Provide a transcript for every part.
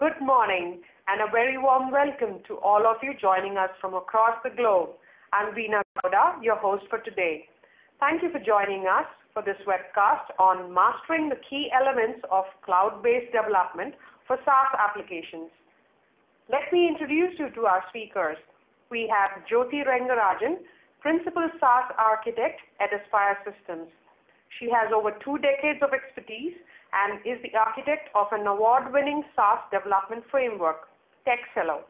Good morning and a very warm welcome to all of you joining us from across the globe. I'm Veena Gowda, your host for today. Thank you for joining us for this webcast on mastering the key elements of cloud-based development for SaaS applications. Let me introduce you to our speakers. We have Jyoti Rangarajan, Principal SaaS Architect at Aspire Systems. She has over 2 decades of expertise and is the architect of an award-winning SaaS development framework, TechFellow,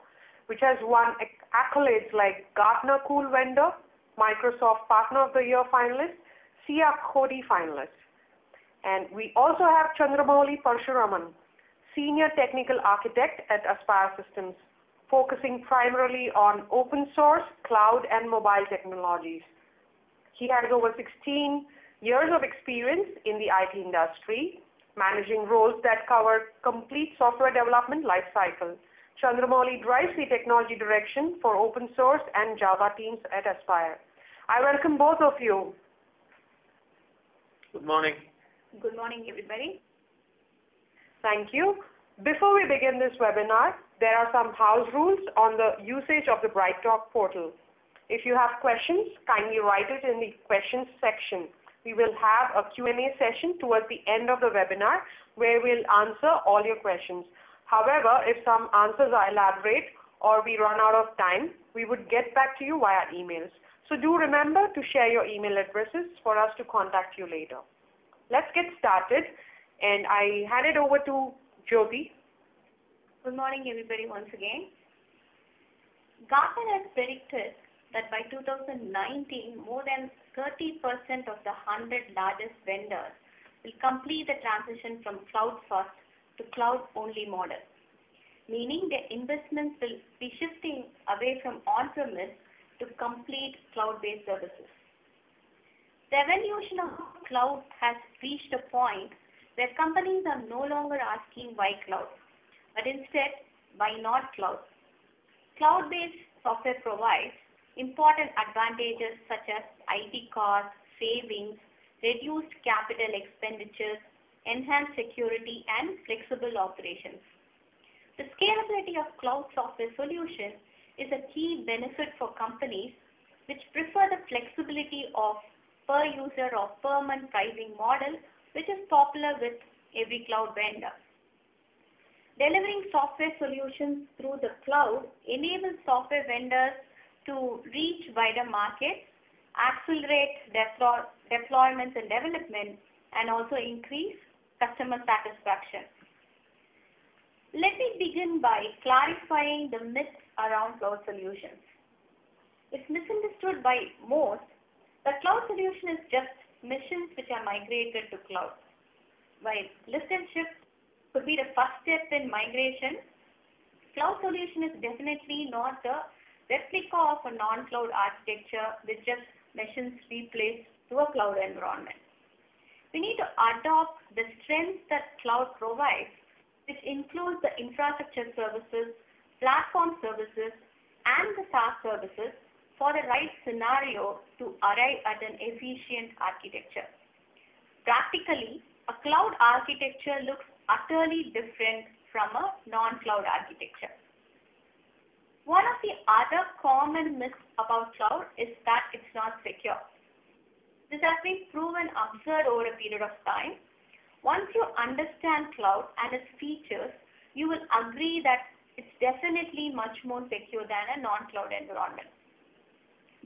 which has won accolades like Gartner Cool Vendor, Microsoft Partner of the Year finalist, SIA Cody finalist. And we also have Chandramouli Parshuraman, Senior Technical Architect at Aspire Systems, focusing primarily on open source, cloud, and mobile technologies. He has over 16 years of experience in the IT industry, managing roles that cover complete software development lifecycle. Chandramouli drives the technology direction for open source and Java teams at Aspire. I welcome both of you. Good morning. Good morning, everybody. Thank you. Before we begin this webinar, there are some house rules on the usage of the BrightTalk portal. If you have questions, kindly write it in the questions section. We will have a Q&A session towards the end of the webinar where we'll answer all your questions. However, if some answers are elaborate or we run out of time, we would get back to you via emails. So do remember to share your email addresses for us to contact you later. Let's get started, and I hand it over to Jyoti. Good morning, everybody, once again. Gartner has predicted that by 2019, more than 30% of the 100 largest vendors will complete the transition from cloud first to cloud-only model, meaning their investments will be shifting away from on-premise to complete cloud-based services. The evolution of cloud has reached a point where companies are no longer asking why cloud, but instead, why not cloud? Cloud-based software provides important advantages such as IT costs, savings, reduced capital expenditures, enhanced security, and flexible operations. The scalability of cloud software solutions is a key benefit for companies which prefer the flexibility of per user or per month pricing model, which is popular with every cloud vendor. Delivering software solutions through the cloud enables software vendors to reach wider markets, accelerate deployments and development, and also increase customer satisfaction. Let me begin by clarifying the myths around cloud solutions. It's misunderstood by most that cloud solution is just machines which are migrated to cloud. While lift and shift could be the first step in migration, cloud solution is definitely not a replica of a non-cloud architecture with just machines replaced to a cloud environment. We need to adopt the strengths that cloud provides, which includes the infrastructure services, platform services, and the SaaS services for the right scenario to arrive at an efficient architecture. Practically, a cloud architecture looks utterly different from a non-cloud architecture. One of the other common myths about cloud is that it's not secure. This has been proven absurd over a period of time. Once you understand cloud and its features, you will agree that it's definitely much more secure than a non-cloud environment.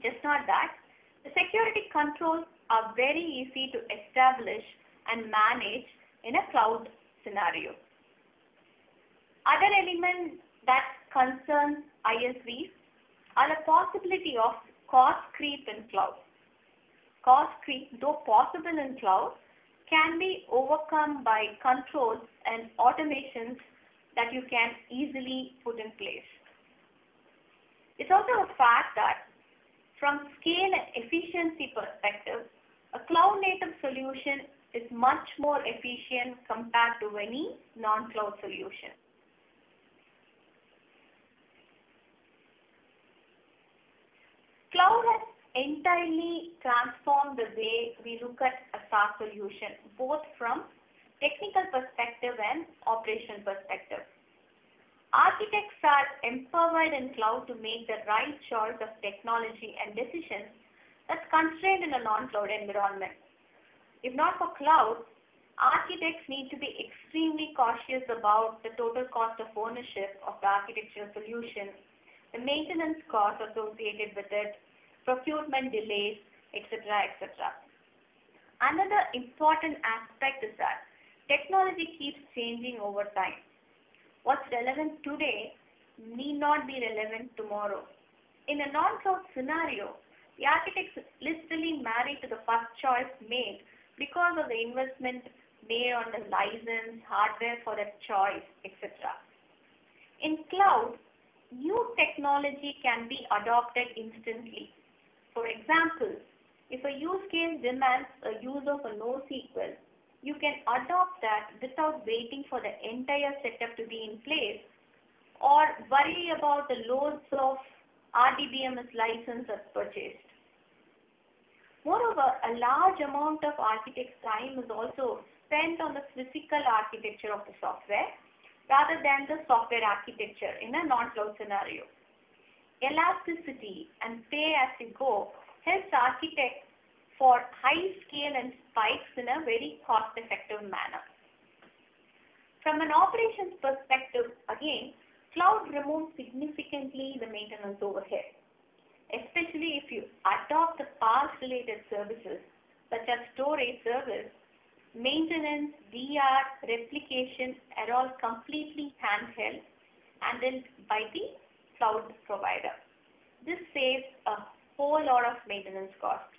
Just not that, the security controls are very easy to establish and manage in a cloud scenario. Other elements that concern ISVs are the possibility of cost creep in cloud. Cost creep, though possible in cloud, can be overcome by controls and automations that you can easily put in place. It's also a fact that from scale and efficiency perspective, a cloud-native solution is much more efficient compared to any non-cloud solution. Cloud has entirely transformed the way we look at a SaaS solution, both from technical perspective and operational perspective. Architects are empowered in cloud to make the right choice of technology and decisions that's constrained in a non-cloud environment. If not for cloud, architects need to be extremely cautious about the total cost of ownership of the architectural solution, the maintenance costs associated with it, procurement delays, etc., etc. Another important aspect is that technology keeps changing over time. What's relevant today need not be relevant tomorrow. In a non-cloud scenario, the architect is literally married to the first choice made because of the investment made on the license, hardware for that choice, etc. In cloud, new technology can be adopted instantly. For example, if a use case demands a use of a NoSQL, you can adopt that without waiting for the entire setup to be in place or worry about the loads of RDBMS license that's purchased. Moreover, a large amount of architect's time is also spent on the physical architecture of the software rather than the software architecture in a non-cloud scenario. Elasticity and pay as you go helps architects for high scale and spikes in a very cost-effective manner. From an operations perspective, again, cloud removes significantly the maintenance overhead, especially if you adopt the past-related services such as storage service, maintenance, DR, replication are all completely handheld handled by the cloud provider. This saves a whole lot of maintenance costs.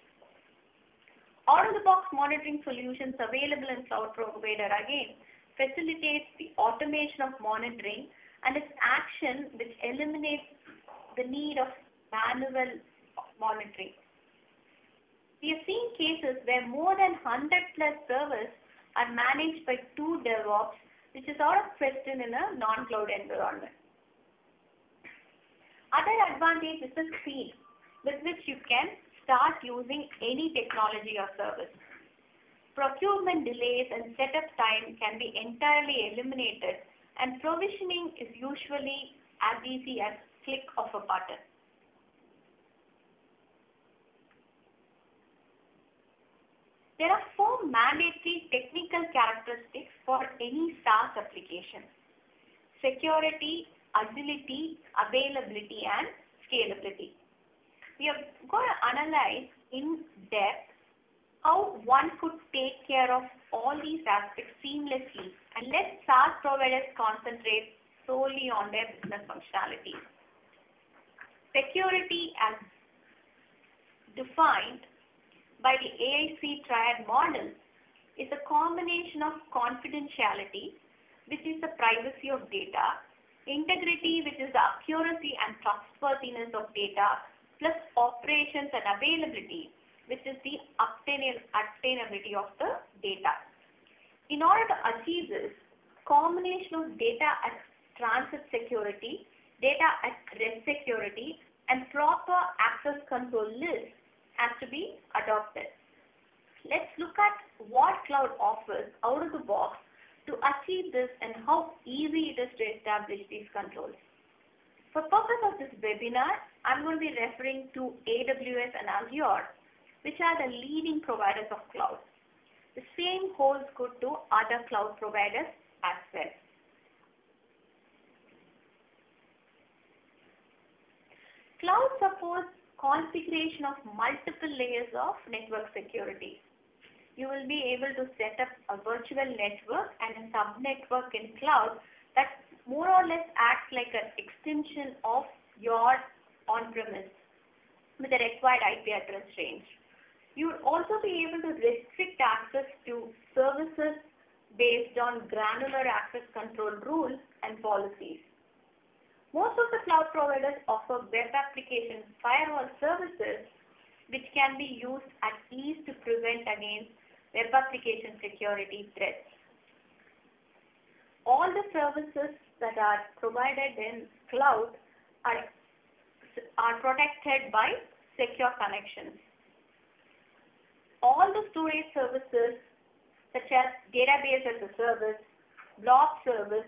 Out-of-the-box monitoring solutions available in cloud provider again facilitates the automation of monitoring and its action which eliminates the need of manual monitoring. We have seen cases where more than 100 plus servers are managed by 2 DevOps, which is out of question in a non-cloud environment. Other advantage is the speed with which you can start using any technology or service. Procurement delays and setup time can be entirely eliminated, and provisioning is usually as easy as click of a button. There are 4 mandatory technical characteristics for any SaaS application: security, agility, availability, and scalability. We are going to analyze in depth how one could take care of all these aspects seamlessly and let SaaS providers concentrate solely on their business functionality. Security as defined by the AIC triad model is a combination of confidentiality, which is the privacy of data, integrity, which is the accuracy and trustworthiness of data, plus operations and availability, which is the obtainability of the data. In order to achieve this, combination of data at transit security, data at rest security, and proper access control list has to be adopted. Let's look at what cloud offers out of the box to achieve this and how easy it is to establish these controls. For purpose of this webinar, I'm going to be referring to AWS and Azure, which are the leading providers of cloud. The same holds good to other cloud providers as well. Cloud supports configuration of multiple layers of network security. You will be able to set up a virtual network and a subnetwork in cloud that more or less acts like an extension of your on-premise with the required IP address range. You would also be able to restrict access to services based on granular access control rules and policies. Most of the cloud providers offer web application firewall services which can be used at ease to prevent against web application security threats. All the services that are provided in cloud are protected by secure connections. All the storage services such as database as a service, blob service,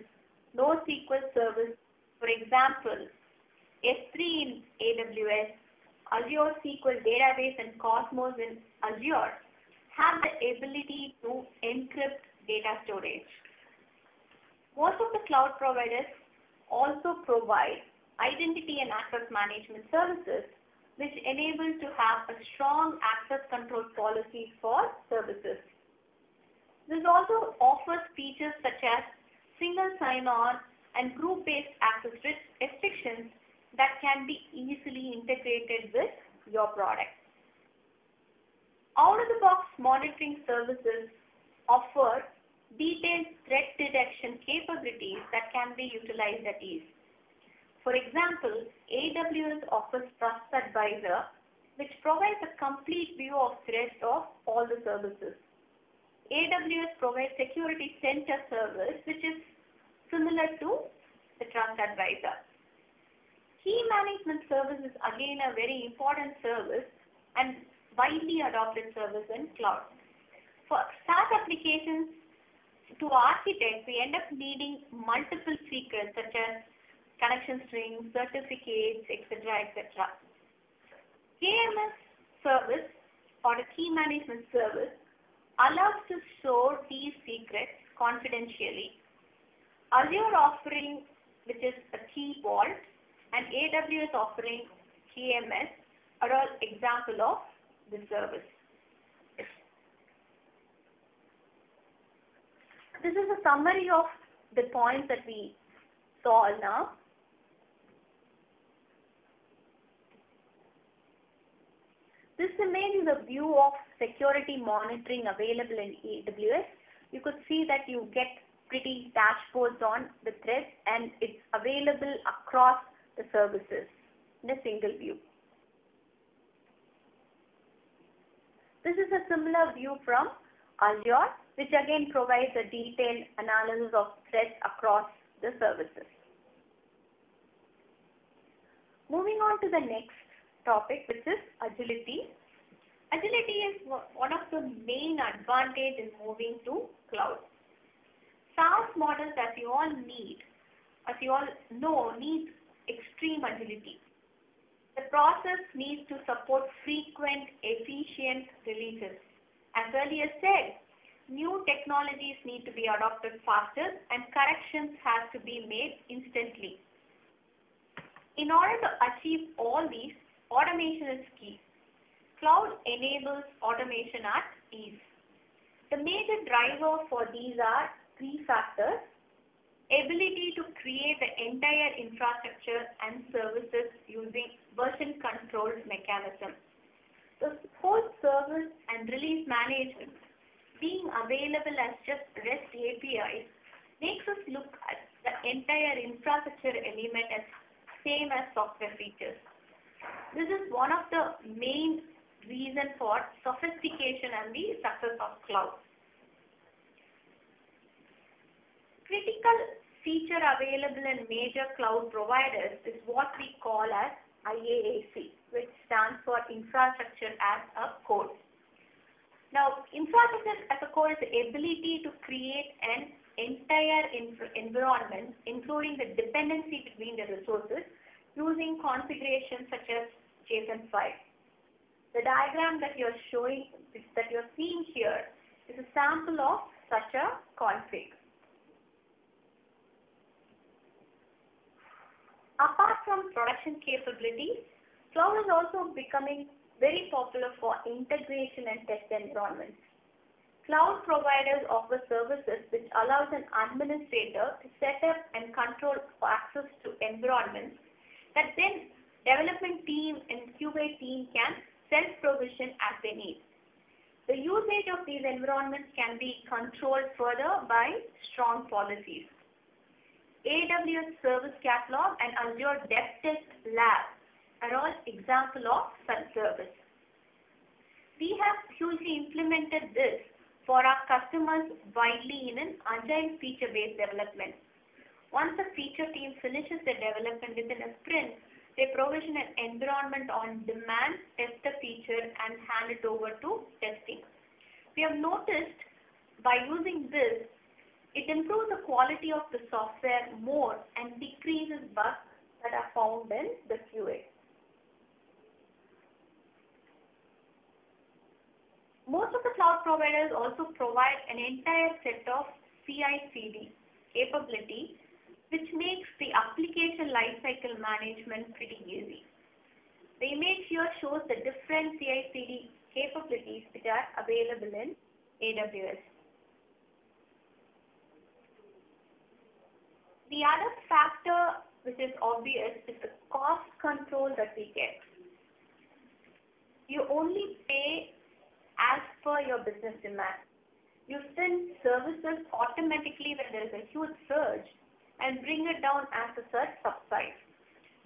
NoSQL service, For example, S3 in AWS, Azure SQL Database and Cosmos in Azure have the ability to encrypt data storage. Most of the cloud providers also provide identity and access management services, which enable to have a strong access control policy for services. This also offers features such as single sign-on and group-based access restrictions that can be easily integrated with your product. Out-of-the-box monitoring services offer detailed threat detection capabilities that can be utilized at ease. For example, AWS offers Trust Advisor, which provides a complete view of threats of all the services. AWS provides Security Center service, which is similar to the Trust Advisor. Key management service is again a very important service and widely adopted service in cloud. For SaaS applications, to architect, we end up needing multiple secrets such as connection strings, certificates, etc., etc. KMS service or a key management service allows to store these secrets confidentially. Azure offering, which is a key vault, and AWS offering KMS are all examples of the service. This is a summary of the points that we saw now. This image is a view of security monitoring available in AWS. You could see that you get pretty dashboards on the threads, and it's available across the services in a single view. This is a similar view from Azure, which again provides a detailed analysis of threats across the services. Moving on to the next topic, which is agility. Agility is one of the main advantages in moving to cloud. SaaS models, as you all know, need extreme agility. The process needs to support frequent, efficient releases. As earlier said, new technologies need to be adopted faster and corrections have to be made instantly. In order to achieve all these, automation is key. Cloud enables automation at ease. The major driver for these are three factors: ability to create the entire infrastructure and services using version control mechanism. The whole service and release management being available as just REST APIs makes us look at the entire infrastructure element as same as software features. This is one of the main reasons for sophistication and the success of cloud. Critical feature available in major cloud providers is what we call as IaaC, which stands for Infrastructure as a Code. Now, infrastructure as a code is the ability to create an entire environment, including the dependency between the resources, using configurations such as JSON file. The diagram that you're seeing here is a sample of such a config. Apart from production capabilities, cloud is also becoming very popular for integration and test environments. Cloud providers offer services which allows an administrator to set up and control access to environments that then development team and QA team can self-provision as they need. The usage of these environments can be controlled further by strong policies. AWS Service Catalog and Azure DevTest Lab are all examples of such service. We have hugely implemented this for our customers widely in an agile feature-based development. Once the feature team finishes the development within a sprint, they provision an environment on demand, test the feature, and hand it over to testing. We have noticed by using this, It improves the quality of the software more and decreases bugs that are found in the QA. Most of the cloud providers also provide an entire set of CI/CD capability, which makes the application lifecycle management pretty easy. The image here shows the different CI/CD capabilities which are available in AWS. The other factor which is obvious is the cost control that we get. You only pay as per your business demand. You send services automatically when there is a huge surge and bring it down as the surge subsides.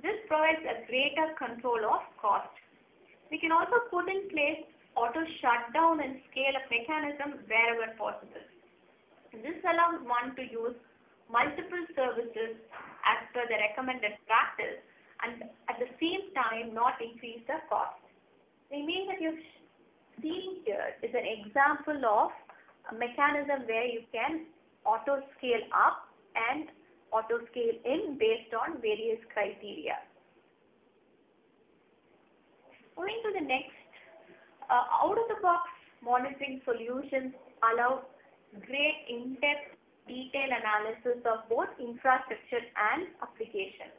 This provides a greater control of cost. We can also put in place auto shutdown and scale up mechanism wherever possible. This allows one to use multiple services as per the recommended practice and at the same time not increase the cost. The image that you're seeing here is an example of a mechanism where you can auto scale up and auto scale in based on various criteria. Moving to the next, out-of-the-box monitoring solutions allow great in-depth detail analysis of both infrastructure and application.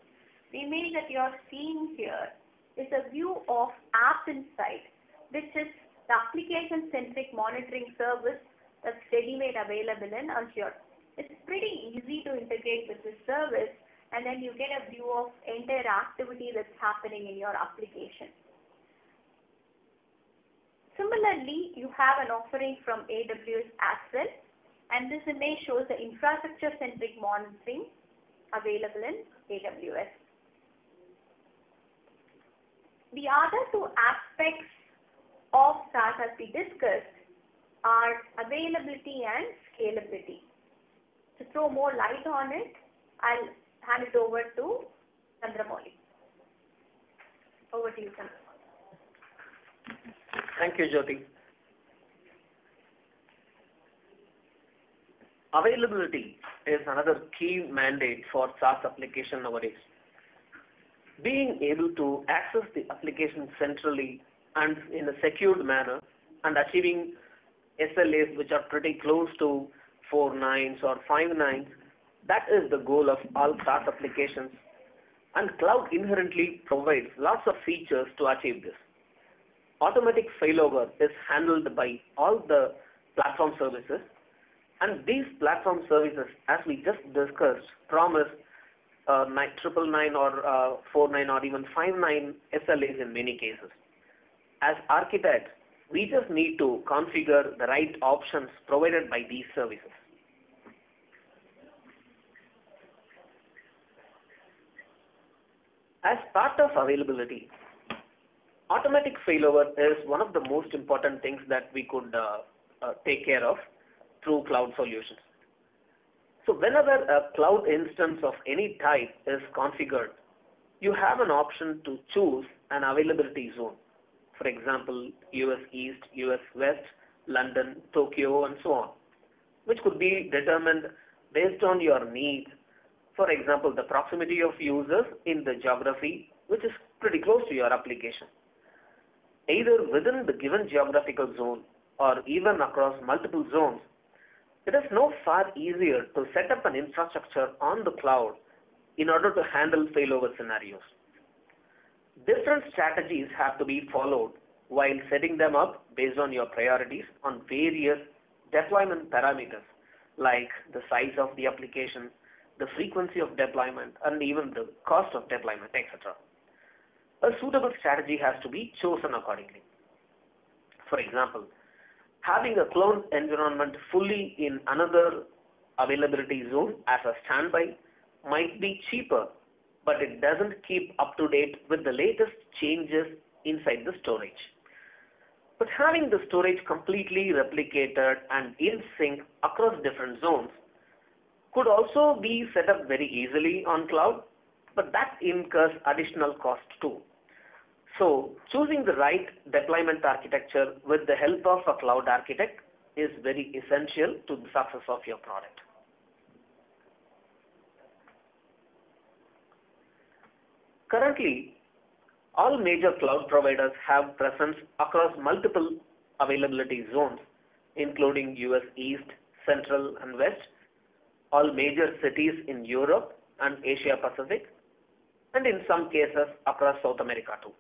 The image that you are seeing here is a view of App Insight, which is the application-centric monitoring service that's ready-made available in Azure. It's pretty easy to integrate with this service, and then you get a view of entire activity that's happening in your application. Similarly, you have an offering from AWS as well, and this image shows the infrastructure-centric monitoring available in AWS. The other two aspects of SaaS, as we discussed, are availability and scalability. To throw more light on it, I'll hand it over to Chandramouli. Over to you, Chandramouli. Thank you, Jyoti. Availability is another key mandate for SaaS application nowadays. Being able to access the application centrally and in a secured manner and achieving SLAs which are pretty close to 4 nines or 5 nines, that is the goal of all SaaS applications. And cloud inherently provides lots of features to achieve this. Automatic failover is handled by all the platform services, and these platform services, as we just discussed, promise 999 or 49 or even 59 SLAs in many cases. As architects, we just need to configure the right options provided by these services. As part of availability, automatic failover is one of the most important things that we could take care of through cloud solutions. So whenever a cloud instance of any type is configured, you have an option to choose an availability zone. For example, US East, US West, London, Tokyo, and so on, which could be determined based on your needs. For example, the proximity of users in the geography, which is pretty close to your application. Either within the given geographical zone or even across multiple zones, it is now far easier to set up an infrastructure on the cloud in order to handle failover scenarios. Different strategies have to be followed while setting them up based on your priorities on various deployment parameters like the size of the application, the frequency of deployment, and even the cost of deployment, etc. A suitable strategy has to be chosen accordingly. For example, having a clone environment fully in another availability zone as a standby might be cheaper, but it doesn't keep up to date with the latest changes inside the storage. But having the storage completely replicated and in sync across different zones could also be set up very easily on cloud, but that incurs additional cost too. So choosing the right deployment architecture with the help of a cloud architect is very essential to the success of your product. Currently, all major cloud providers have presence across multiple availability zones, including US East, Central, and West, all major cities in Europe and Asia Pacific, and in some cases across South America too.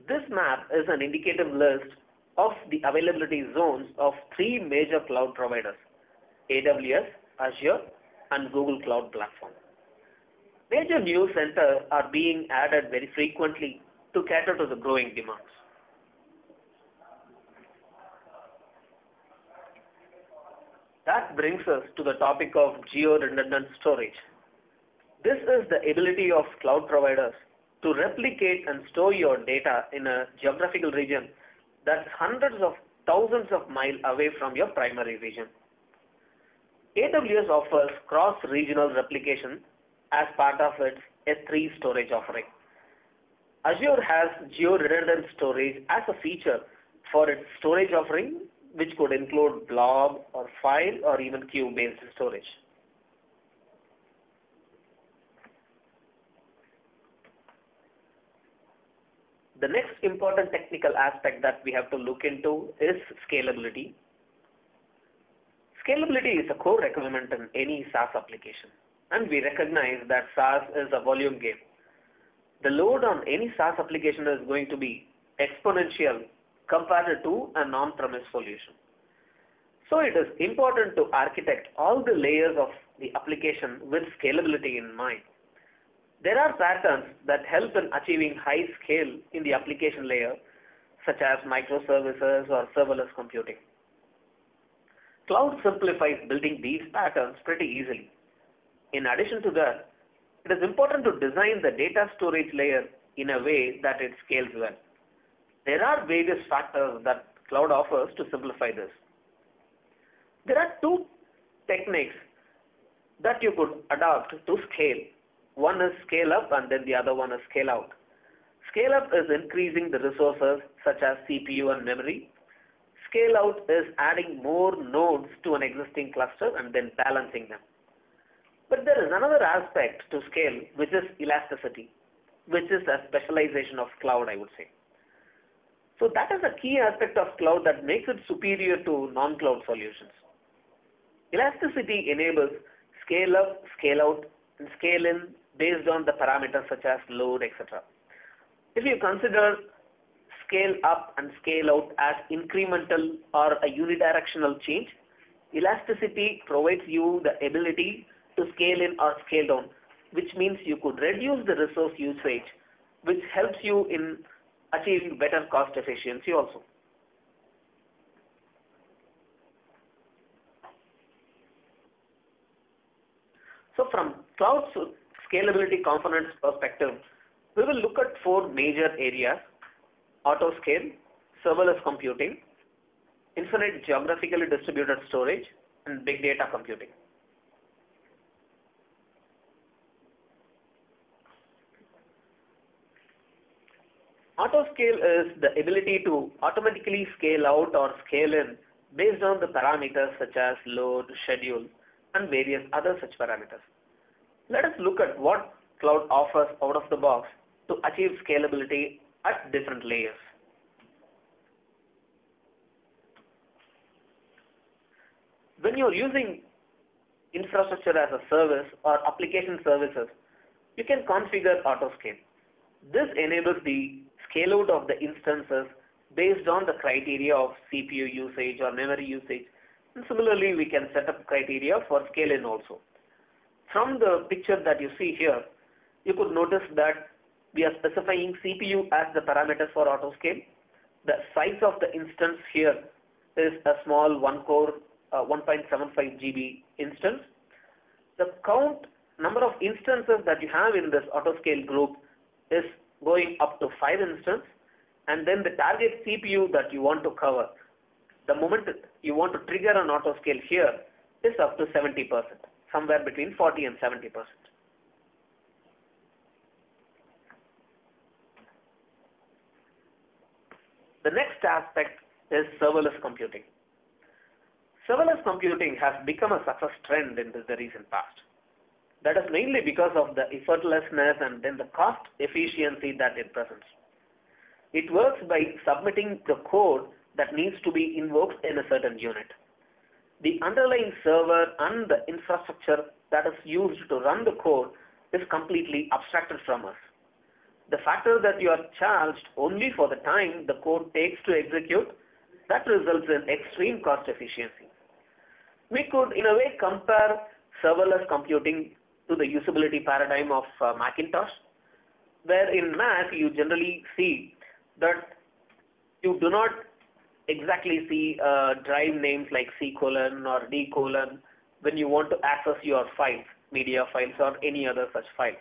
This map is an indicative list of the availability zones of three major cloud providers: AWS, Azure, and Google Cloud Platform. Major new centers are being added very frequently to cater to the growing demands. That brings us to the topic of geo-redundant storage. This is the ability of cloud providers to replicate and store your data in a geographical region that's hundreds of thousands of miles away from your primary region. AWS offers cross-regional replication as part of its S3 storage offering. Azure has geo-redundant storage as a feature for its storage offering, which could include blob or file or even queue-based storage. The next important technical aspect that we have to look into is scalability. Scalability is a core requirement in any SaaS application, and we recognize that SaaS is a volume game. The load on any SaaS application is going to be exponential compared to a non-premise solution. So it is important to architect all the layers of the application with scalability in mind. There are patterns that help in achieving high scale in the application layer, such as microservices or serverless computing. Cloud simplifies building these patterns pretty easily. In addition to that, it is important to design the data storage layer in a way that it scales well. There are various factors that cloud offers to simplify this. There are two techniques that you could adopt to scale. One is scale up and then the other one is scale out. Scale up is increasing the resources such as CPU and memory. Scale out is adding more nodes to an existing cluster and then balancing them. But there is another aspect to scale, which is elasticity, which is a specialization of cloud, I would say. So that is a key aspect of cloud that makes it superior to non-cloud solutions. Elasticity enables scale up, scale out, and scale in based on the parameters such as load, etc. If you consider scale up and scale out as incremental or a unidirectional change, elasticity provides you the ability to scale in or scale down, which means you could reduce the resource usage, which helps you in achieving better cost efficiency also. So from cloud scalability components perspective, we will look at four major areas: Autoscale, serverless computing, infinite geographically distributed storage, and big data computing. Autoscale is the ability to automatically scale out or scale in based on the parameters such as load, schedule, and various other such parameters. Let us look at what cloud offers out of the box to achieve scalability at different layers. When you're using infrastructure as a service or application services, you can configure Autoscale. This enables the scale out of the instances based on the criteria of CPU usage or memory usage. And similarly, we can set up criteria for scale in also. From the picture that you see here, you could notice that we are specifying CPU as the parameter for Autoscale. The size of the instance here is a small 1-core 1.75 GB instance. The number of instances that you have in this Autoscale group is going up to 5 instances, and then the target CPU that you want to cover, the moment you want to trigger an Autoscale here, is up to 70%, somewhere between 40 and 70%. The next aspect is serverless computing. Serverless computing has become a success trend in the recent past. That is mainly because of the effortlessness and then the cost efficiency that it presents. It works by submitting the code that needs to be invoked in a certain unit. The underlying server and the infrastructure that is used to run the code is completely abstracted from us. The factor that you are charged only for the time the code takes to execute, that results in extreme cost efficiency. We could, in a way, compare serverless computing to the usability paradigm of Macintosh, where in Mac you generally see that you do not exactly see drive names like C:, or D:, when you want to access your files, media files or any other such files.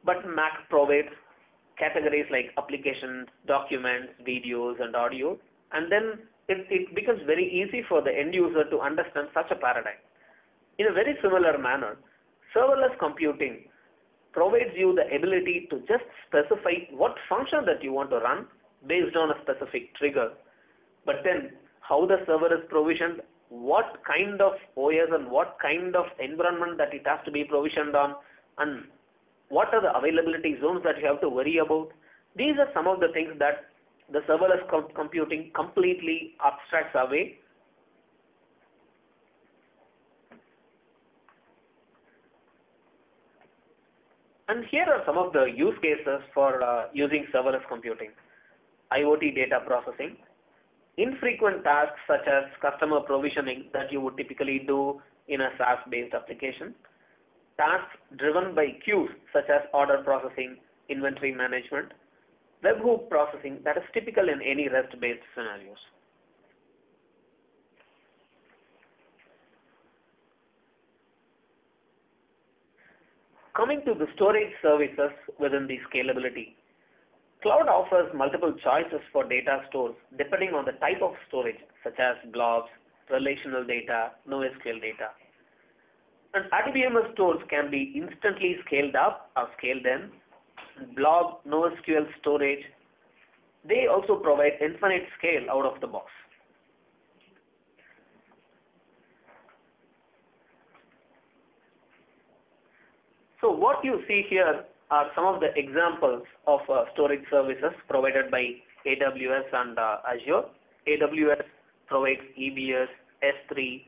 But Mac provides categories like applications, documents, videos and audio, and then it becomes very easy for the end user to understand such a paradigm. In a very similar manner, serverless computing provides you the ability to just specify what function that you want to run based on a specific trigger. But then how the server is provisioned, what kind of OS and what kind of environment that it has to be provisioned on, and what are the availability zones that you have to worry about. These are some of the things that the serverless computing completely abstracts away. And here are some of the use cases for using serverless computing. IoT data processing, infrequent tasks such as customer provisioning that you would typically do in a SaaS-based application, tasks driven by queues such as order processing, inventory management, webhook processing that is typical in any REST-based scenarios. Coming to the storage services within the scalability, cloud offers multiple choices for data stores depending on the type of storage, such as blobs, relational data, NoSQL data. And RDBMS stores can be instantly scaled up or scaled in. Blob, NoSQL storage, they also provide infinite scale out of the box. So what you see here are some of the examples of storage services provided by AWS and Azure. AWS provides EBS, S3,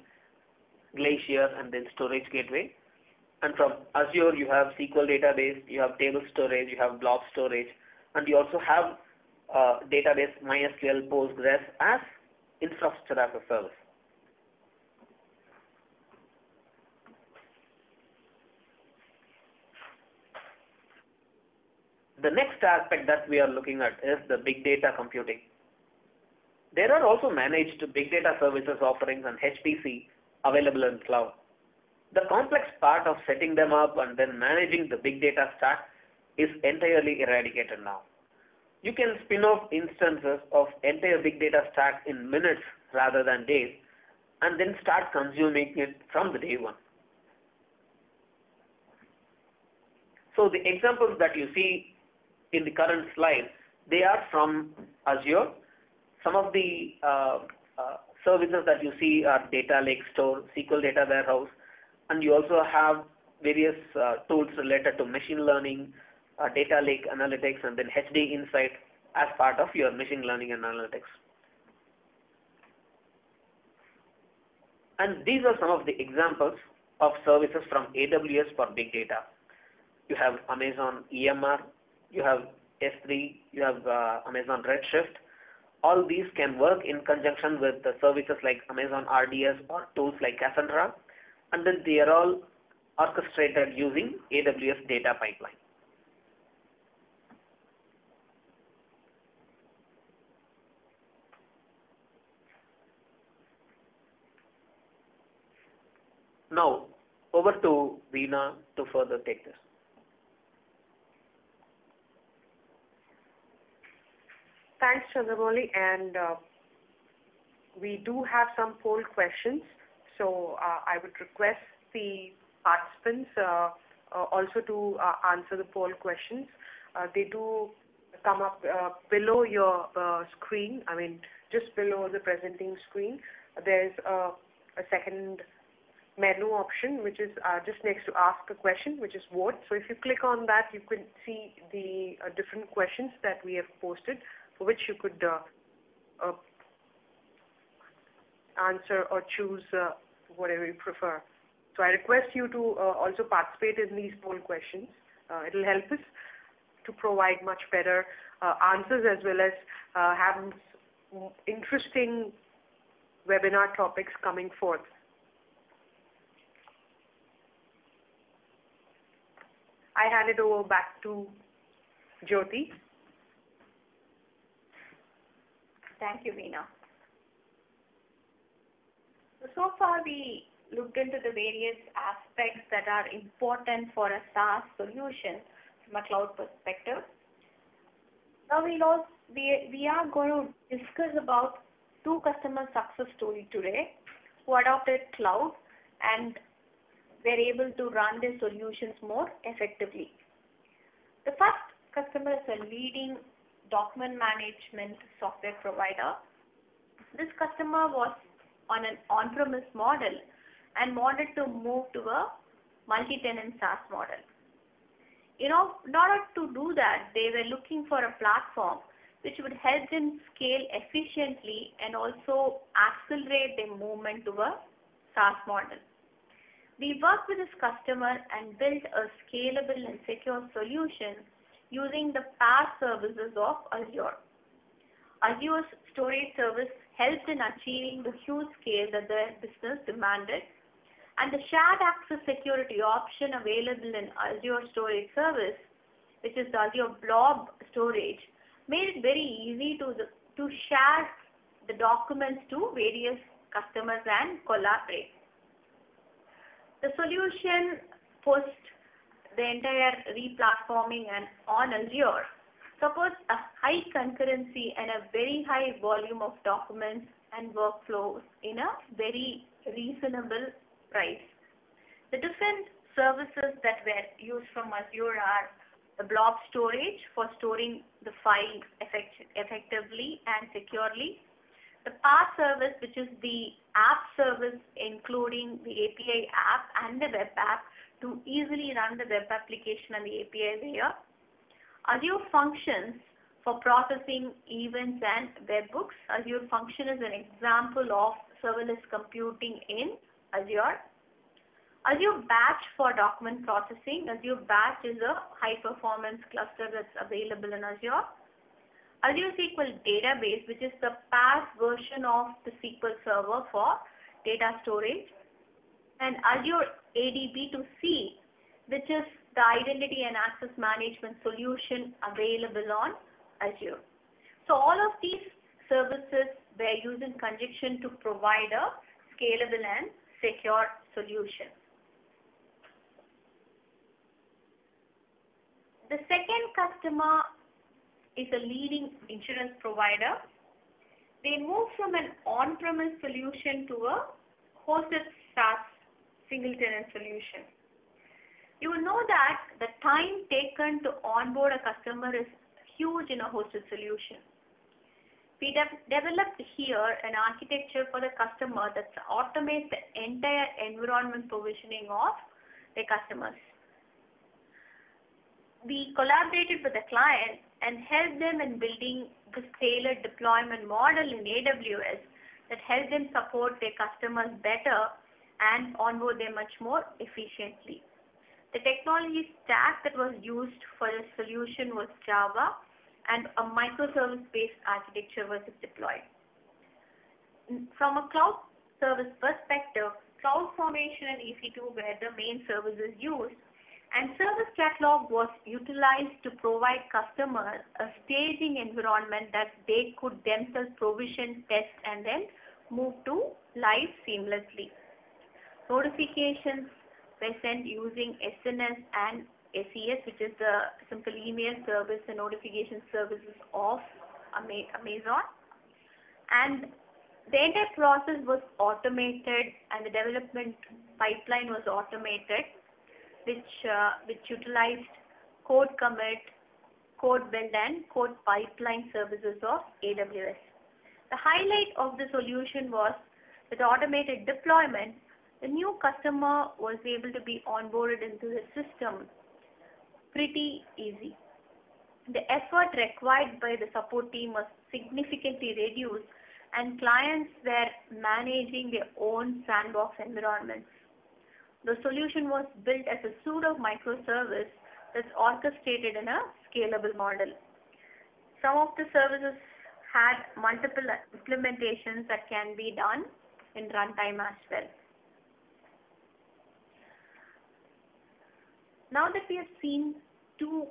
Glacier, and then Storage Gateway. And from Azure, you have SQL database, you have table storage, you have blob storage, and you also have database MySQL, Postgres as infrastructure as a service. The next aspect that we are looking at is the big data computing. There are also managed big data services offerings on HPC available in cloud. The complex part of setting them up and then managing the big data stack is entirely eradicated now. You can spin off instances of entire big data stack in minutes rather than days and then start consuming it from the day one. So the examples that you see in the current slide, they are from Azure. Some of the services that you see are data lake store, SQL data warehouse, and you also have various tools related to machine learning, data lake analytics, and then HD Insight as part of your machine learning and analytics. And these are some of the examples of services from AWS for big data. You have Amazon EMR, you have S3, you have Amazon Redshift. All these can work in conjunction with the services like Amazon RDS or tools like Cassandra, and then they are all orchestrated using AWS data pipeline. Now, over to Veena to further take this. Thanks, Chandramouli, and we do have some poll questions, so I would request the participants also to answer the poll questions. They do come up below your screen, just below the presenting screen. There's a second menu option, which is just next to ask a question, which is vote. So if you click on that, you can see the different questions that we have posted, for which you could answer or choose whatever you prefer. So I request you to also participate in these poll questions. It will help us to provide much better answers, as well as have interesting webinar topics coming forth. I hand it over back to Jyoti. Thank you, Veena. So far we looked into the various aspects that are important for a SaaS solution from a cloud perspective. Now we are going to discuss about two customer success stories today who adopted cloud and were able to run their solutions more effectively. The first customer is a leading document management software provider. This customer was on an on-premise model and wanted to move to a multi-tenant SaaS model. In order to do that, they were looking for a platform which would help them scale efficiently and also accelerate their movement to a SaaS model. We worked with this customer and built a scalable and secure solution using the PaaS services of Azure. Azure's storage service helped in achieving the huge scale that their business demanded, and the shared access security option available in Azure storage service, which is the Azure Blob storage, made it very easy to share the documents to various customers and collaborate. The solution post the entire replatforming and on Azure supports a high concurrency and a very high volume of documents and workflows in a very reasonable price. The different services that were used from Azure are the blob storage for storing the files effectively and securely, the PaaS service, which is the app service including the API app and the web app to easily run the web application and the API layer, Azure Functions for processing events and webhooks. Azure Function is an example of serverless computing in Azure. Azure Batch for document processing. Azure Batch is a high-performance cluster that's available in Azure. Azure SQL Database, which is the PaaS version of the SQL Server for data storage. And Azure ADB2C, which is the identity and access management solution available on Azure. So all of these services were used in conjunction to provide a scalable and secure solution. The second customer is a leading insurance provider. They moved from an on-premise solution to a hosted SaaS single-tenant solution. You will know that the time taken to onboard a customer is huge in a hosted solution. We developed here an architecture for the customer that automates the entire environment provisioning of their customers. We collaborated with the client and helped them in building this tailored deployment model in AWS that helped them support their customers better and onboard them much more efficiently. The technology stack that was used for the solution was Java, and a microservice-based architecture was deployed. From a cloud service perspective, CloudFormation and EC2 were the main services used, and Service Catalog was utilized to provide customers a staging environment that they could themselves provision, test, and then move to live seamlessly. Notifications were sent using SNS and SES, which is the simple email service and notification services of Amazon. And the entire process was automated and the development pipeline was automated, which utilized code commit, code build, and code pipeline services of AWS. The highlight of the solution was that the automated deployment the new customer was able to be onboarded into the system pretty easy. The effort required by the support team was significantly reduced, and clients were managing their own sandbox environments. The solution was built as a pseudo microservice that's orchestrated in a scalable model. Some of the services had multiple implementations that can be done in runtime as well. Now that we have seen two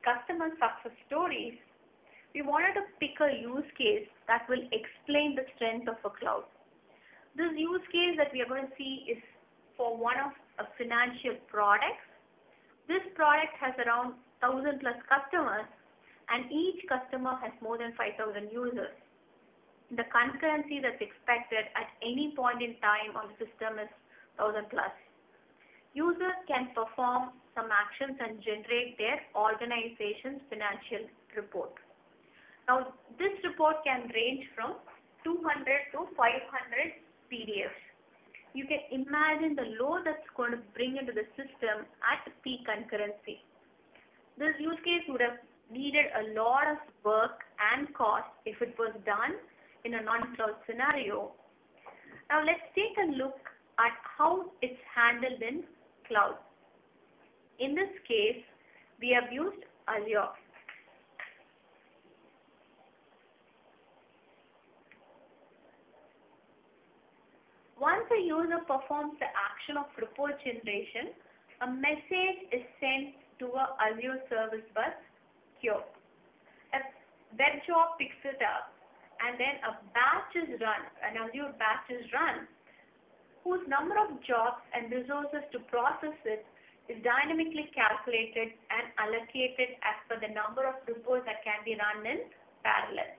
customer success stories, we wanted to pick a use case that will explain the strength of a cloud. This use case that we are going to see is for one of a financial products. This product has around 1,000 plus customers, and each customer has more than 5,000 users. The concurrency that's expected at any point in time on the system is 1,000 plus. Users can perform some actions and generate their organization's financial report. Now, this report can range from 200 to 500 PDFs. You can imagine the load that's going to bring into the system at peak concurrency. This use case would have needed a lot of work and cost if it was done in a non-cloud scenario. Now, let's take a look at how it's handled in cloud. In this case, we have used Azure. Once a user performs the action of report generation, a message is sent to a Azure Service Bus queue. A web job picks it up, and then a batch is run, an Azure batch is run, whose number of jobs and resources to process it is dynamically calculated and allocated as per the number of reports that can be run in parallel.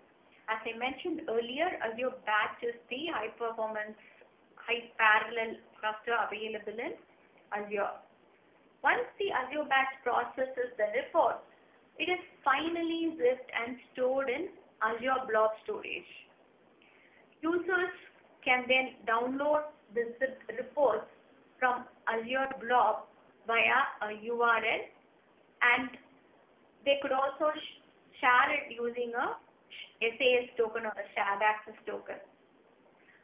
As I mentioned earlier, Azure Batch is the high-performance, high-parallel cluster available in Azure. Once the Azure Batch processes the report, it is finally zipped and stored in Azure Blob Storage. Users can then download the zipped reports from Azure Blob via a URL, and they could also share it using a SAS token or a shared access token.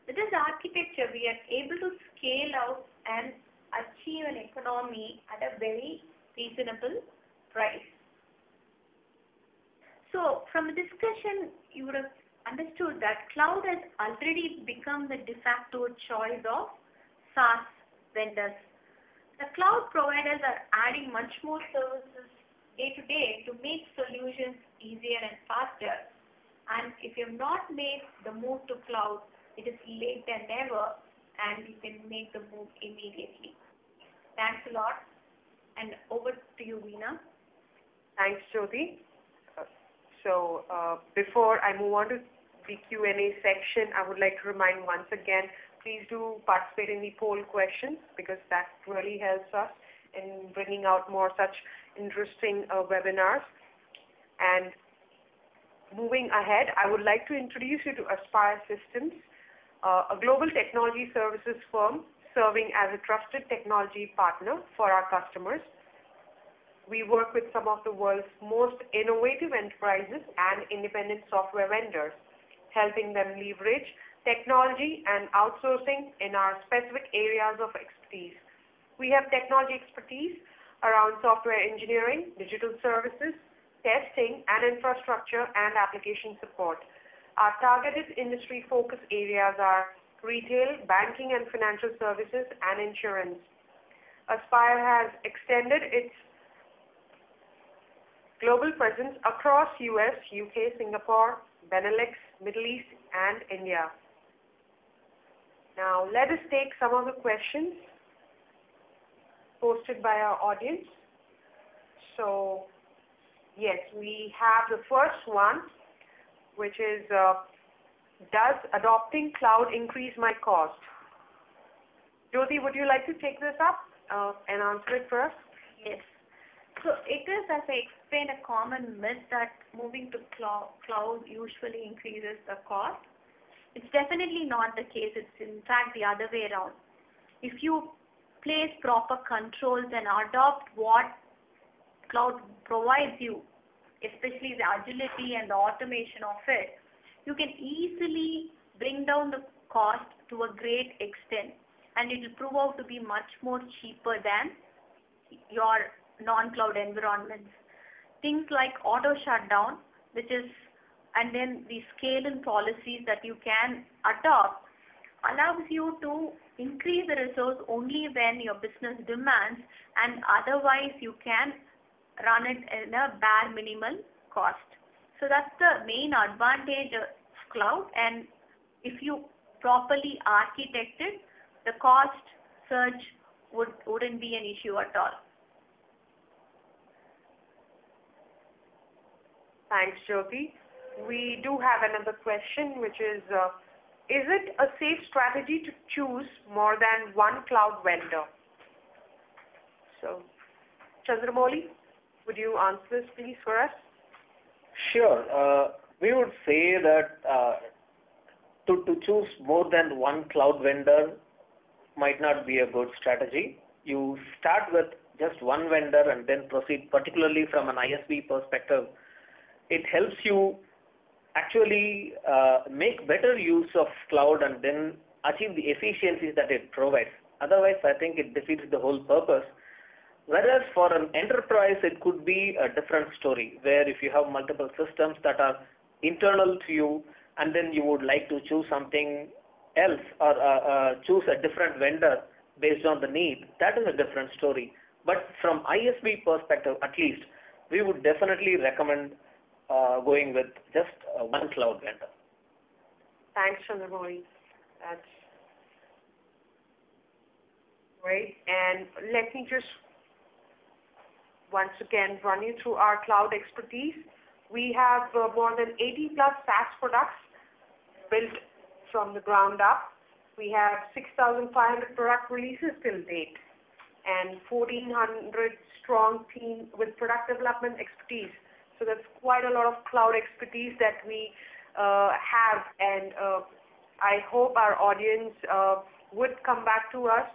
With this architecture, we are able to scale out and achieve an economy at a very reasonable price. So, from the discussion, you would have understood that cloud has already become the de facto choice of SaaS vendors. The cloud providers are adding much more services day to day to make solutions easier and faster. And if you have not made the move to cloud, it is late than never, and you can make the move immediately. Thanks a lot, and over to you, Veena. Thanks, Jyoti. So before I move on to the Q&A section, I would like to remind once again, please do participate in the poll questions, because that really helps us in bringing out more such interesting webinars. And moving ahead, I would like to introduce you to Aspire Systems, a global technology services firm serving as a trusted technology partner for our customers. We work with some of the world's most innovative enterprises and independent software vendors, helping them leverage technology and outsourcing in our specific areas of expertise. We have technology expertise around software engineering, digital services, testing, and infrastructure and application support. Our targeted industry focus areas are retail, banking and financial services, and insurance. Aspire has extended its global presence across US, UK, Singapore, Benelux, Middle East, and India. Now, let us take some of the questions posted by our audience. So, yes, we have the first one, which is, does adopting cloud increase my cost? Jyoti, would you like to take this up and answer it first? Yes. So it is, as I explained, a common myth that moving to cloud usually increases the cost. It's definitely not the case. It's in fact the other way around. if you place proper controls and adopt what cloud provides you, especially the agility and the automation of it, you can easily bring down the cost to a great extent, and it will prove out to be much more cheaper than your non-cloud environments. Things like auto shutdown, and then the scale-in policies that you can adopt allows you to increase the resource only when your business demands, and otherwise you can run it in a bare minimal cost. So that's the main advantage of cloud, and if you properly architect it, the cost surge wouldn't be an issue at all. Thanks, Jyoti. We do have another question, which is it a safe strategy to choose more than one cloud vendor? So, Chandramouli, would you answer this please for us? Sure. We would say that to choose more than one cloud vendor might not be a good strategy. You start with just one vendor and then proceed, particularly from an ISV perspective. It helps you actually make better use of cloud and then achieve the efficiencies that it provides. Otherwise, I think it defeats the whole purpose. Whereas for an enterprise, it could be a different story, where if you have multiple systems that are internal to you, and then you would like to choose something else or choose a different vendor based on the need, that is a different story. But from ISV perspective, at least, we would definitely recommend going with just one cloud vendor. Thanks, Chandramouli. That's great. And let me just once again run you through our cloud expertise. We have more than 80 plus SaaS products built from the ground up. We have 6,500 product releases till date and 1,400 strong team with product development expertise. So that's quite a lot of cloud expertise that we have, and I hope our audience would come back to us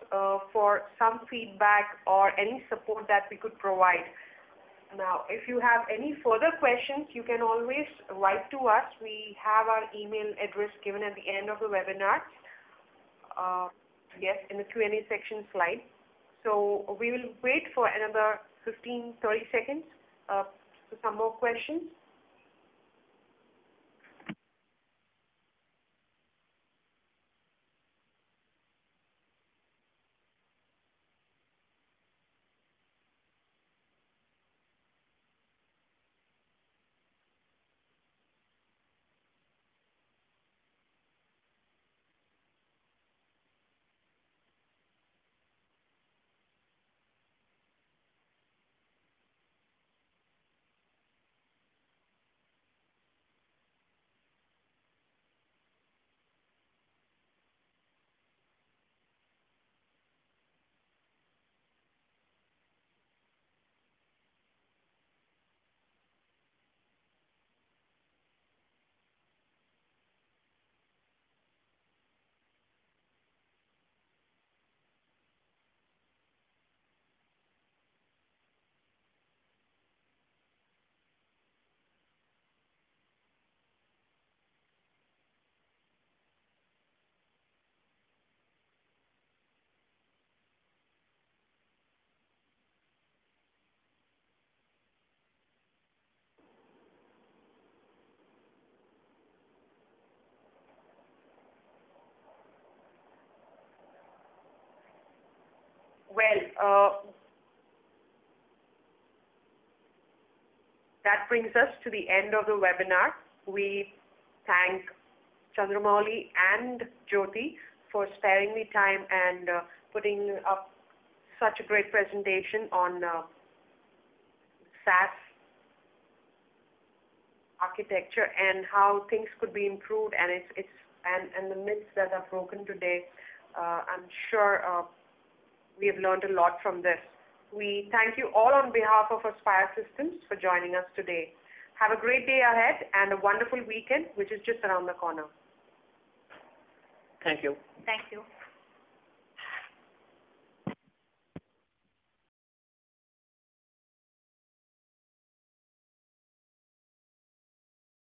for some feedback or any support that we could provide. Now, if you have any further questions, you can always write to us. We have our email address given at the end of the webinar. Yes, in the Q&A section slide. So we will wait for another 15-30 seconds for some more questions. Well, that brings us to the end of the webinar. We thank Chandramouli and Jyoti for sparing me time and putting up such a great presentation on SaaS architecture and how things could be improved, and and the myths that are broken today. I'm sure we have learned a lot from this. We thank you all on behalf of Aspire Systems for joining us today. Have a great day ahead and a wonderful weekend, which is just around the corner. Thank you. Thank you.